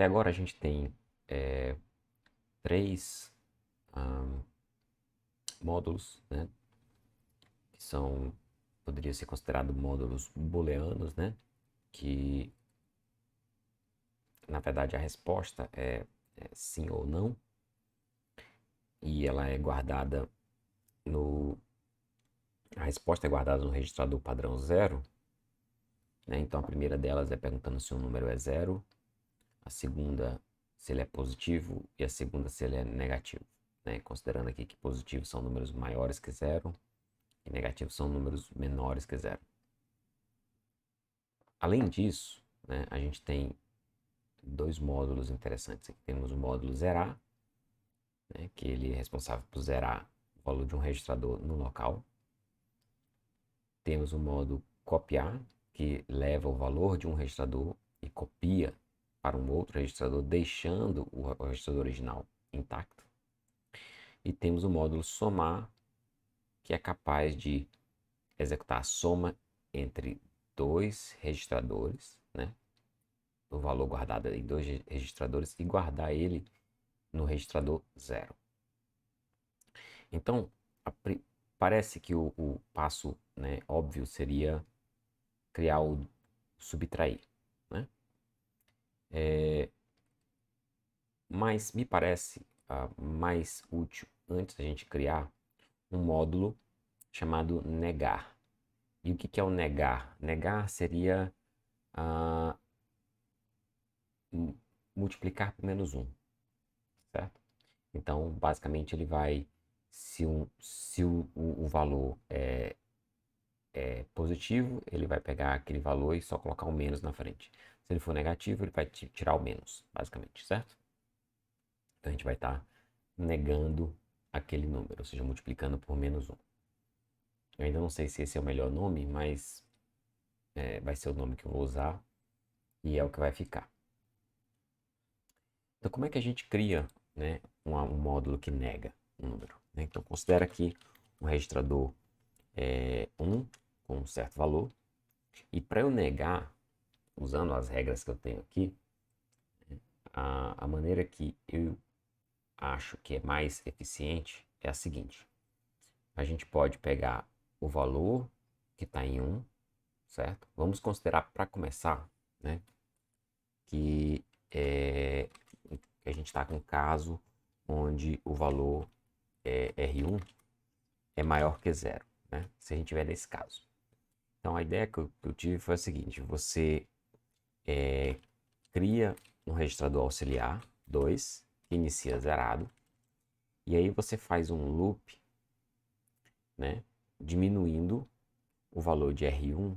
Até agora a gente tem três módulos, né, que são, poderia ser considerado módulos booleanos, né, que na verdade a resposta é sim ou não, e ela é guardada no, a resposta é guardada no registrador padrão 0, né, então a primeira delas é perguntando se o número é 0, a segunda se ele é positivo e a segunda se ele é negativo, né, considerando aqui que positivos são números maiores que 0 e negativos são números menores que 0. Além disso, né, a gente tem dois módulos interessantes aqui. Temos o módulo zerar, né, que ele é responsável por zerar o valor de um registrador no local. Temos o módulo copiar, que leva o valor de um registrador e copia para um outro registrador, deixando o registrador original intacto. E temos o módulo somar, que é capaz de executar a soma entre dois registradores, né, o valor guardado em dois registradores e guardar ele no registrador 0. Então, parece que o passo, né, óbvio seria criar o subtrair, né? Mas me parece mais útil, antes da gente criar, um módulo chamado negar. E o que é o negar? Negar seria multiplicar por menos 1, certo? Então, basicamente, ele vai, se o valor é positivo, ele vai pegar aquele valor e só colocar um menos na frente. Se ele for negativo, ele vai tirar o menos, basicamente, certo? Então, a gente vai estar negando aquele número, ou seja, multiplicando por menos 1. Eu ainda não sei se esse é o melhor nome, mas vai ser o nome que eu vou usar e é o que vai ficar. Então, como é que a gente cria, né, um módulo que nega um número? Né? Então, considera aqui um registrador 1 com um certo valor. E para eu negar, usando as regras que eu tenho aqui, a maneira que eu acho que é mais eficiente é a seguinte. A gente pode pegar o valor que está em 1, certo? Vamos considerar, para começar, né, que a gente está com um caso onde o valor R1 é maior que 0, né? Se a gente tiver nesse caso. Então, a ideia que eu tive foi a seguinte. Você cria um registrador auxiliar 2, que inicia zerado. E aí você faz um loop, né, diminuindo o valor de R1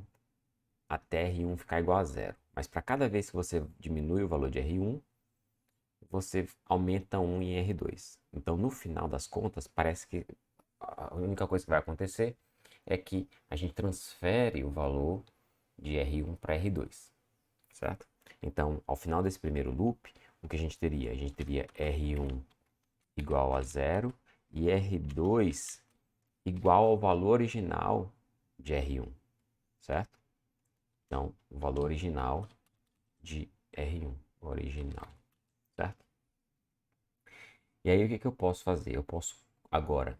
até R1 ficar igual a 0. Mas para cada vez que você diminui o valor de R1, você aumenta 1 em R2. Então, no final das contas, parece que a única coisa que vai acontecer é que a gente transfere o valor de R1 para R2, certo? Então, ao final desse primeiro loop, o que a gente teria? A gente teria R1 igual a 0 e R2 igual ao valor original de R1, certo? Então, o valor original de R1, original, certo? E aí, o que eu posso fazer? Eu posso agora,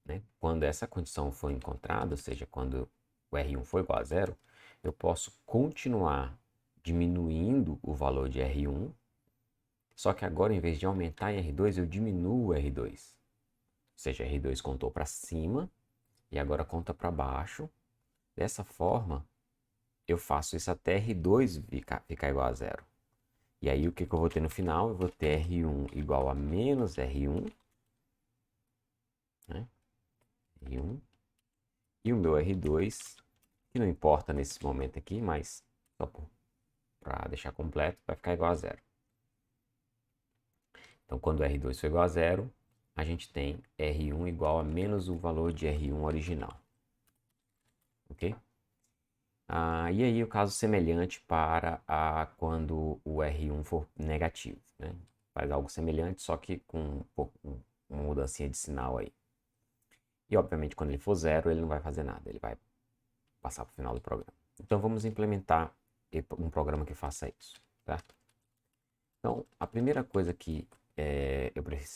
né, quando essa condição for encontrada, ou seja, quando o R1 for igual a 0, eu posso continuar diminuindo o valor de R1, só que agora, em vez de aumentar em R2, eu diminuo o R2. Ou seja, R2 contou para cima e agora conta para baixo. Dessa forma, eu faço isso até R2 ficar igual a 0. E aí, o que eu vou ter no final? Eu vou ter R1 igual a menos R1, né? R1. E o meu R2, que não importa nesse momento aqui, mas só para deixar completo, vai ficar igual a 0. Então, quando R2 for igual a 0, a gente tem R1 igual a menos o valor de R1 original. Ok? E aí o caso semelhante para quando o R1 for negativo, né? Faz algo semelhante, só que com uma mudancinha de sinal aí. E obviamente quando ele for 0, ele não vai fazer nada, ele vai passar para o final do programa. Então vamos implementar um programa que faça isso, certo? Então, a primeira coisa que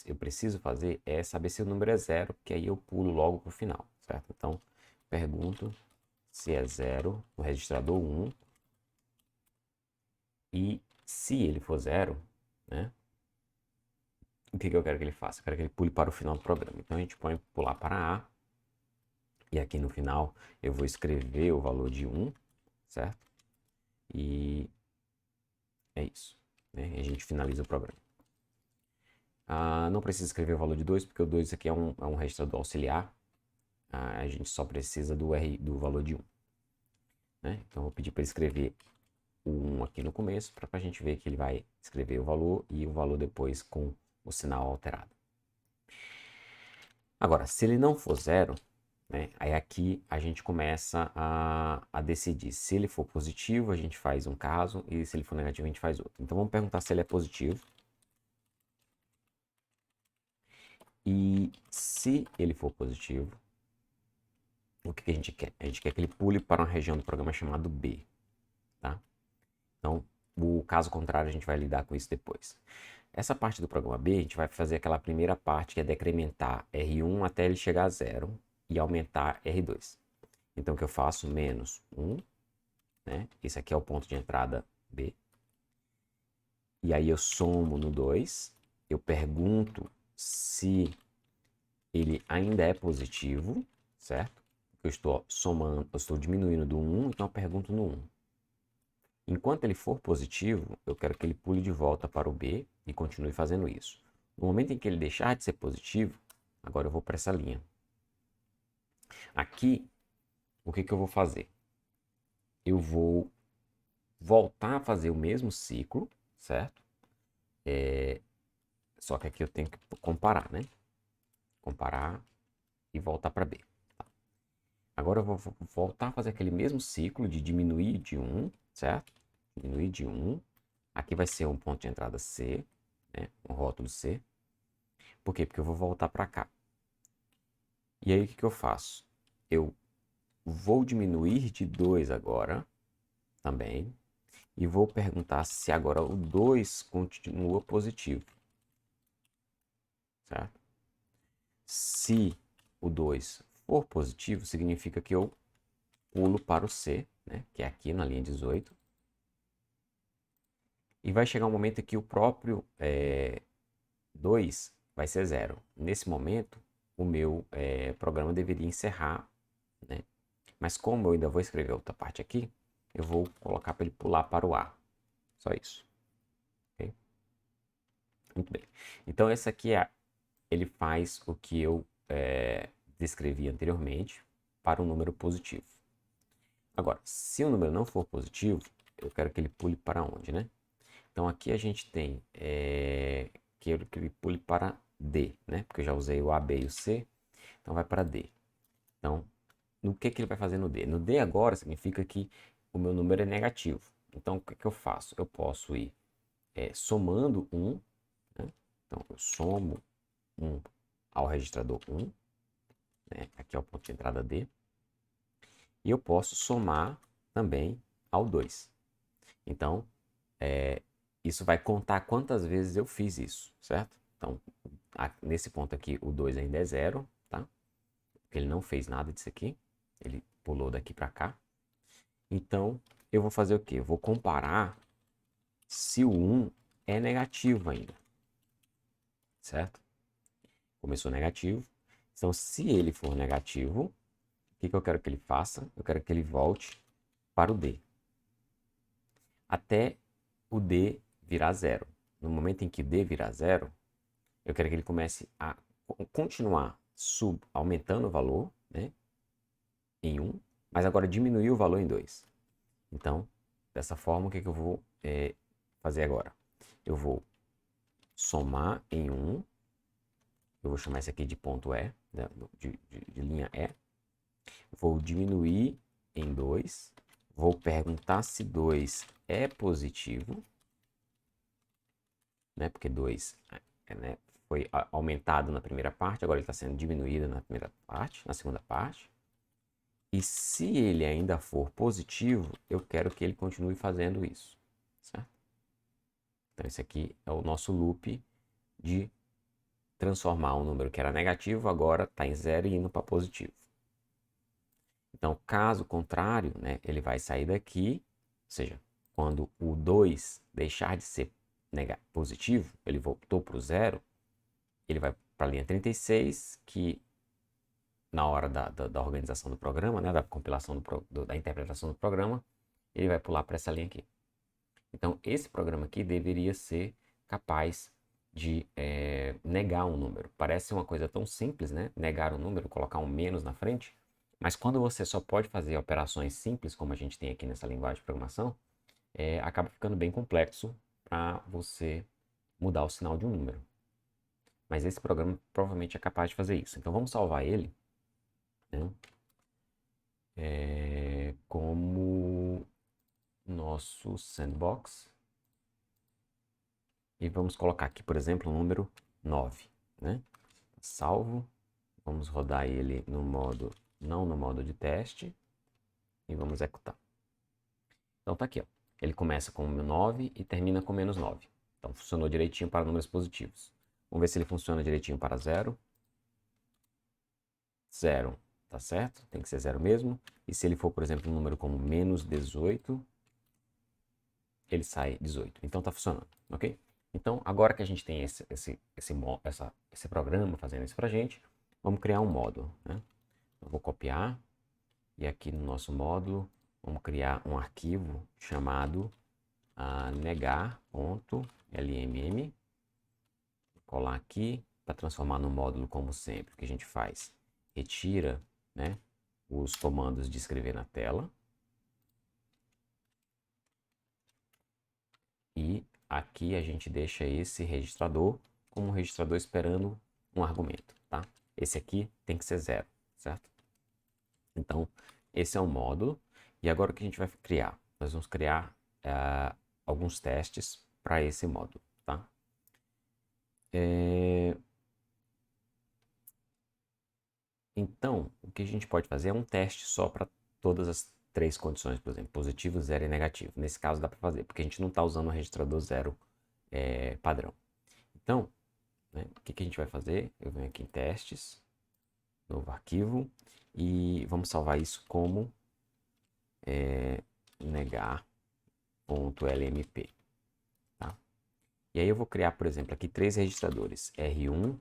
eu preciso fazer é saber se o número é zero, porque aí eu pulo logo para o final, certo? Então, pergunto se é zero no registrador 1 e se ele for zero, né? O que eu quero que ele faça? Eu quero que ele pule para o final do programa. Então, a gente põe pular para A e aqui no final eu vou escrever o valor de 1, certo? E é isso, né? E a gente finaliza o programa. Não precisa escrever o valor de 2, porque o 2 aqui é um registrador auxiliar. A gente só precisa do valor de 1. Né? Então, eu vou pedir para ele escrever o 1 aqui no começo, para a gente ver que ele vai escrever o valor e o valor depois com o sinal alterado. Agora, se ele não for zero, né, aí aqui a gente começa a decidir. Se ele for positivo, a gente faz um caso, e se ele for negativo, a gente faz outro. Então, vamos perguntar se ele é positivo. E se ele for positivo, o que a gente quer? A gente quer que ele pule para uma região do programa chamado B, tá? Então, o caso contrário, a gente vai lidar com isso depois. Essa parte do programa B, a gente vai fazer aquela primeira parte que é decrementar R1 até ele chegar a zero e aumentar R2. Então, o que eu faço? Menos 1, né? Esse aqui é o ponto de entrada B. E aí eu somo no 2, eu pergunto se ele ainda é positivo, certo? Eu estou somando, eu estou diminuindo do 1, então eu pergunto no 1. Enquanto ele for positivo, eu quero que ele pule de volta para o B e continue fazendo isso. No momento em que ele deixar de ser positivo, agora eu vou para essa linha. Aqui, o que eu vou fazer? Eu vou voltar a fazer o mesmo ciclo, certo? Só que aqui eu tenho que comparar, né? Comparar e voltar para B. Tá? Agora eu vou voltar a fazer aquele mesmo ciclo de diminuir de 1, certo? Diminuir de 1. Aqui vai ser um ponto de entrada C, né? Um rótulo C. Por quê? Porque eu vou voltar para cá. E aí o que eu faço? Eu vou diminuir de 2 agora, também. E vou perguntar se agora o 2 continua positivo. Certo? Se o 2 for positivo, significa que eu pulo para o C, né? Que é aqui na linha 18. E vai chegar um momento que o próprio 2 vai ser zero. Nesse momento, o meu programa deveria encerrar, né? Mas como eu ainda vou escrever outra parte aqui, eu vou colocar para ele pular para o A. Só isso. Okay? Muito bem. Então, esse aqui ele faz o que eu descrevi anteriormente para um número positivo. Agora, se o número não for positivo, eu quero que ele pule para onde, né? Então, aqui a gente tem quero que ele pule para D, né? Porque eu já usei o A, B e o C, então vai para D. Então, no que ele vai fazer no D? No D agora significa que o meu número é negativo. Então, o que eu faço? Eu posso ir somando 1, né? Então, eu somo 1 ao registrador 1, né? Aqui é o ponto de entrada D. E eu posso somar também ao 2. Então, isso vai contar quantas vezes eu fiz isso, certo? Então, nesse ponto aqui, o 2 ainda é zero, tá? Porque ele não fez nada disso aqui. Ele pulou daqui para cá. Então, eu vou fazer o quê? Eu vou comparar se o 1 é negativo ainda, certo? Começou negativo. Então, se ele for negativo, o que eu quero que ele faça? Eu quero que ele volte para o D. Até o D virar zero. No momento em que D virar zero, eu quero que ele comece a continuar aumentando o valor, né, em 1, mas agora diminuir o valor em 2. Então, dessa forma, o que eu vou fazer agora? Eu vou somar em 1, eu vou chamar esse aqui de ponto E, né, de linha E. Vou diminuir em 2, vou perguntar se 2 é positivo, né, porque 2 né, foi aumentado na primeira parte, agora ele está sendo diminuído na primeira parte, na segunda parte. E se ele ainda for positivo, eu quero que ele continue fazendo isso, certo? Então, esse aqui é o nosso loop de transformar um número que era negativo, agora está em zero e indo para positivo. Então, caso contrário, né, ele vai sair daqui, ou seja, quando o 2 deixar de ser positivo, ele voltou para o zero, ele vai para a linha 36, que na hora da organização do programa, né, da compilação da interpretação do programa, ele vai pular para essa linha aqui. Então, esse programa aqui deveria ser capaz de negar um número. Parece uma coisa tão simples, né? Negar um número, colocar um menos na frente. Mas quando você só pode fazer operações simples, como a gente tem aqui nessa linguagem de programação, acaba ficando bem complexo para você mudar o sinal de um número. Mas esse programa provavelmente é capaz de fazer isso. Então, vamos salvar ele, né, como nosso sandbox. E vamos colocar aqui, por exemplo, o número 9, né? Salvo. Vamos rodar ele no modo, não no modo de teste. E vamos executar. Então tá aqui, ó. Ele começa com 9 e termina com menos 9. Então funcionou direitinho para números positivos. Vamos ver se ele funciona direitinho para 0. 0, tá certo? Tem que ser 0 mesmo. E se ele for, por exemplo, um número como menos 18, ele sai 18. Então tá funcionando, ok? Então, agora que a gente tem esse programa fazendo isso pra gente, vamos criar um módulo, né? Eu vou copiar e aqui no nosso módulo vamos criar um arquivo chamado negar.lmm. Vou colar aqui para transformar no módulo como sempre. O que a gente faz? Retira, né, os comandos de escrever na tela. E aqui a gente deixa esse registrador como um registrador esperando um argumento, tá? Esse aqui tem que ser 0, certo? Então, esse é o módulo. E agora o que a gente vai criar? Nós vamos criar alguns testes para esse módulo, tá? Então, o que a gente pode fazer é um teste só para todas as 3 condições, por exemplo, positivo, 0 e negativo. Nesse caso dá para fazer, porque a gente não está usando o registrador 0 padrão. Então, né, o que a gente vai fazer? Eu venho aqui em testes, novo arquivo, e vamos salvar isso como negar.lmp. Tá? E aí eu vou criar, por exemplo, aqui 3 registradores. R1,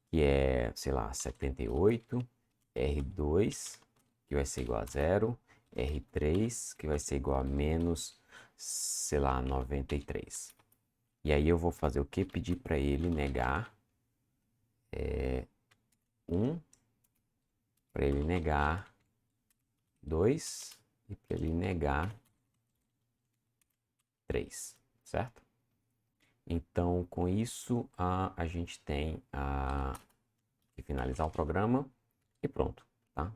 que é, sei lá, 78, R2, que vai ser igual a 0, R3, que vai ser igual a menos, sei lá, 93. E aí eu vou fazer o que? Pedir para ele negar 1, para ele negar 2 e para ele negar 3, certo? Então, com isso, a gente tem que finalizar o programa e pronto, tá?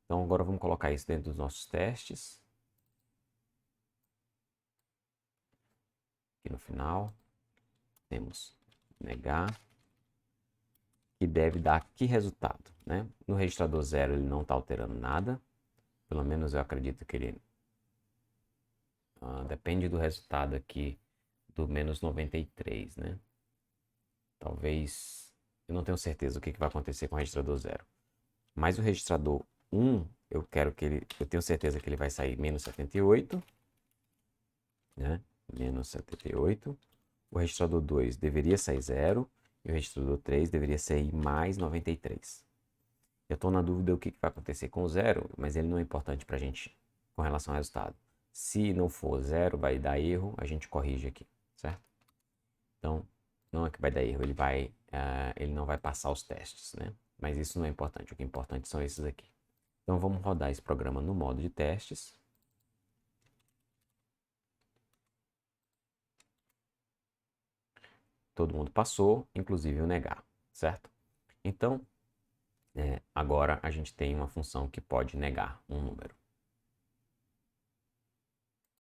Então, agora vamos colocar isso dentro dos nossos testes. Aqui no final, temos negar, que deve dar que resultado, né? No registrador 0 ele não está alterando nada, pelo menos eu acredito que ele depende do resultado aqui do menos 93, né? Talvez, eu não tenho certeza o que vai acontecer com o registrador 0. Mas o registrador 1, eu tenho certeza que ele vai sair menos 78, né? Menos 78. O registrador 2 deveria sair 0 e o registrador 3 deveria sair mais 93. Eu estou na dúvida o que vai acontecer com o 0, mas ele não é importante para a gente com relação ao resultado. Se não for 0, vai dar erro, a gente corrige aqui, certo? Então, não é que vai dar erro, ele não vai passar os testes, né? Mas isso não é importante, o que é importante são esses aqui. Então, vamos rodar esse programa no modo de testes. Todo mundo passou, inclusive o negar, certo? Então, agora a gente tem uma função que pode negar um número.